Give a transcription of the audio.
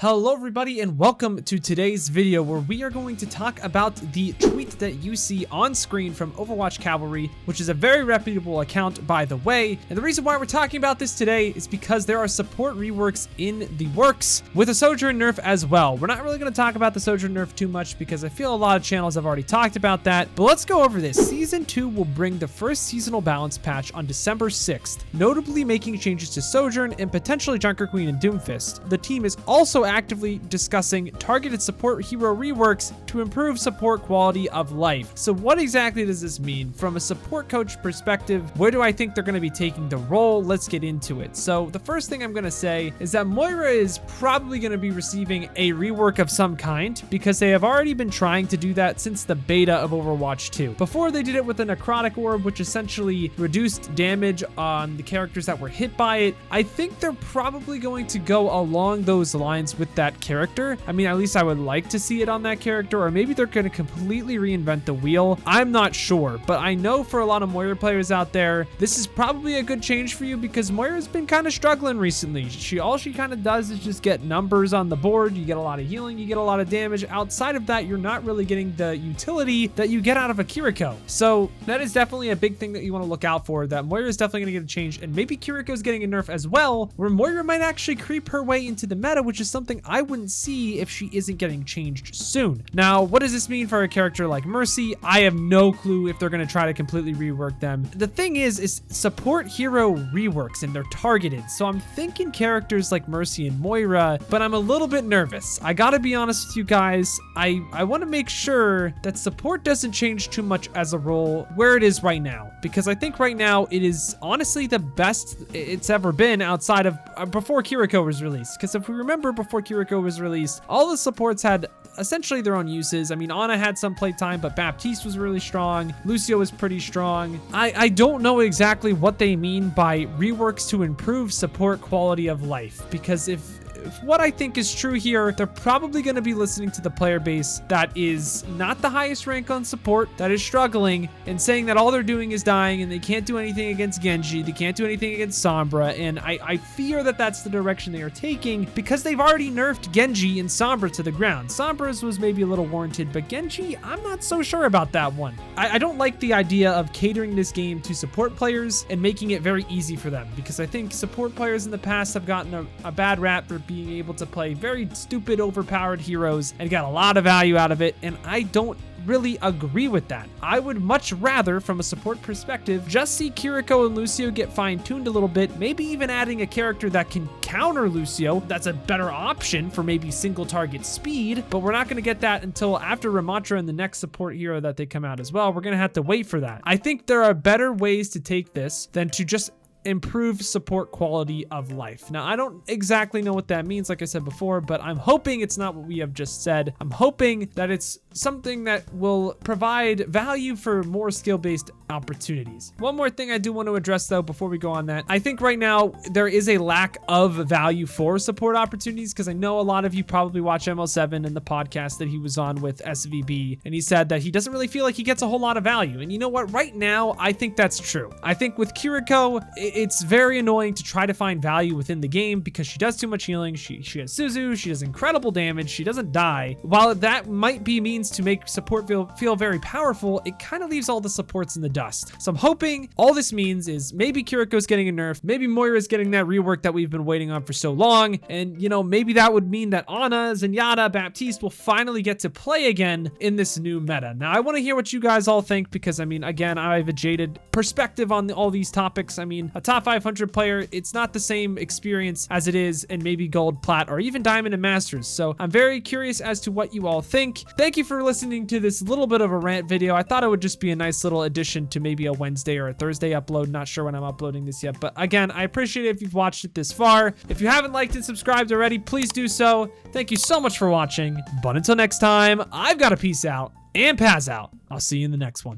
Hello everybody and welcome to today's video where we are going to talk about the tweet that you see on screen from OverwatchCalvary, which is a very reputable account by the way. And the reason why we're talking about this today is because there are support reworks in the works with a Sojourn nerf as well. We're not really going to talk about the Sojourn nerf too much because I feel a lot of channels have already talked about that, but let's go over this. Season 2 will bring the first seasonal balance patch on December 6th, notably making changes to Sojourn and potentially Junker Queen and Doomfist. The team is also actively discussing targeted support hero reworks to improve support quality of life. So what exactly does this mean? From a support coach perspective, where do I think they're going to be taking the role? Let's get into it. So the first thing I'm going to say is that Moira is probably going to be receiving a rework of some kind because they have already been trying to do that since the beta of Overwatch 2. Before they did it with a necrotic orb, which essentially reduced damage on the characters that were hit by it. I think they're probably going to go along those lines with that character. I mean, at least I would like to see it on that character, or maybe they're going to completely reinvent the wheel. I'm not sure, but I know for a lot of Moira players out there, this is probably a good change for you because Moira's been kind of struggling recently. All she kind of does is just get numbers on the board. You get a lot of healing, you get a lot of damage. Outside of that, you're not really getting the utility that you get out of a Kiriko. So that is definitely a big thing that you want to look out for, that Moira is definitely going to get a change, and maybe Kiriko's getting a nerf as well, where Moira might actually creep her way into the meta, which is something I wouldn't see if she isn't getting changed soon. Now, what does this mean for a character like Mercy? I have no clue if they're going to try to completely rework them. The thing is support hero reworks and they're targeted. So I'm thinking characters like Mercy and Moira, but I'm a little bit nervous. I gotta be honest with you guys. I want to make sure that support doesn't change too much as a role where it is right now, because I think right now it is honestly the best it's ever been outside of before Kiriko was released. Because if we remember, before Kiriko was released, all the supports had essentially their own uses. I mean, Ana had some playtime, but Baptiste was really strong. Lucio was pretty strong. I don't know exactly what they mean by reworks to improve support quality of life, because if what I think is true here, they're probably going to be listening to the player base that is not the highest rank on support, that is struggling, and saying that all they're doing is dying and they can't do anything against Genji, they can't do anything against Sombra, and I fear that that's the direction they are taking because they've already nerfed Genji and Sombra to the ground. Sombra's was maybe a little warranted, but Genji, I'm not so sure about that one. I don't like the idea of catering this game to support players and making it very easy for them, because I think support players in the past have gotten a bad rap for being able to play very stupid, overpowered heroes and got a lot of value out of it, and I don't really agree with that. I would much rather, from a support perspective, just see Kiriko and Lucio get fine-tuned a little bit, maybe even adding a character that can counter Lucio. That's a better option for maybe single target speed, but we're not going to get that until after Ramatra and the next support hero that they come out as well. We're going to have to wait for that. I think there are better ways to take this than to just improve support quality of life. Now, I don't exactly know what that means, like I said before, but I'm hoping it's not what we have just said. I'm hoping that it's something that will provide value for more skill-based opportunities. One more thing I do want to address though before we go on that, I think right now there is a lack of value for support opportunities, because I know a lot of you probably watch ML7 and the podcast that he was on with SVB, and he said that he doesn't really feel like he gets a whole lot of value. And you know what? Right now, I think that's true. I think with Kiriko, it's very annoying to try to find value within the game because she does too much healing. She has Suzu, she does incredible damage, she doesn't die. While that might be means to make support feel very powerful, it kind of leaves all the supports in the dust. So I'm hoping all this means is maybe Kiriko's getting a nerf, maybe Moira's getting that rework that we've been waiting on for so long, and you know, maybe that would mean that Ana, Zenyatta, Baptiste will finally get to play again in this new meta. Now, I want to hear what you guys all think, because I mean, again, I have a jaded perspective on all these topics. I mean, a top 500 player, it's not the same experience as it is in maybe gold, plat, or even diamond and masters. So I'm very curious as to what you all think. Thank you for listening to this little bit of a rant video. I thought it would just be a nice little addition to maybe a Wednesday or a Thursday upload. Not sure when I'm uploading this yet, but again, I appreciate it if you've watched it this far. If you haven't liked and subscribed already, please do so. Thank you so much for watching, but until next time, I've got to peace out and Paz out. I'll see you in the next one.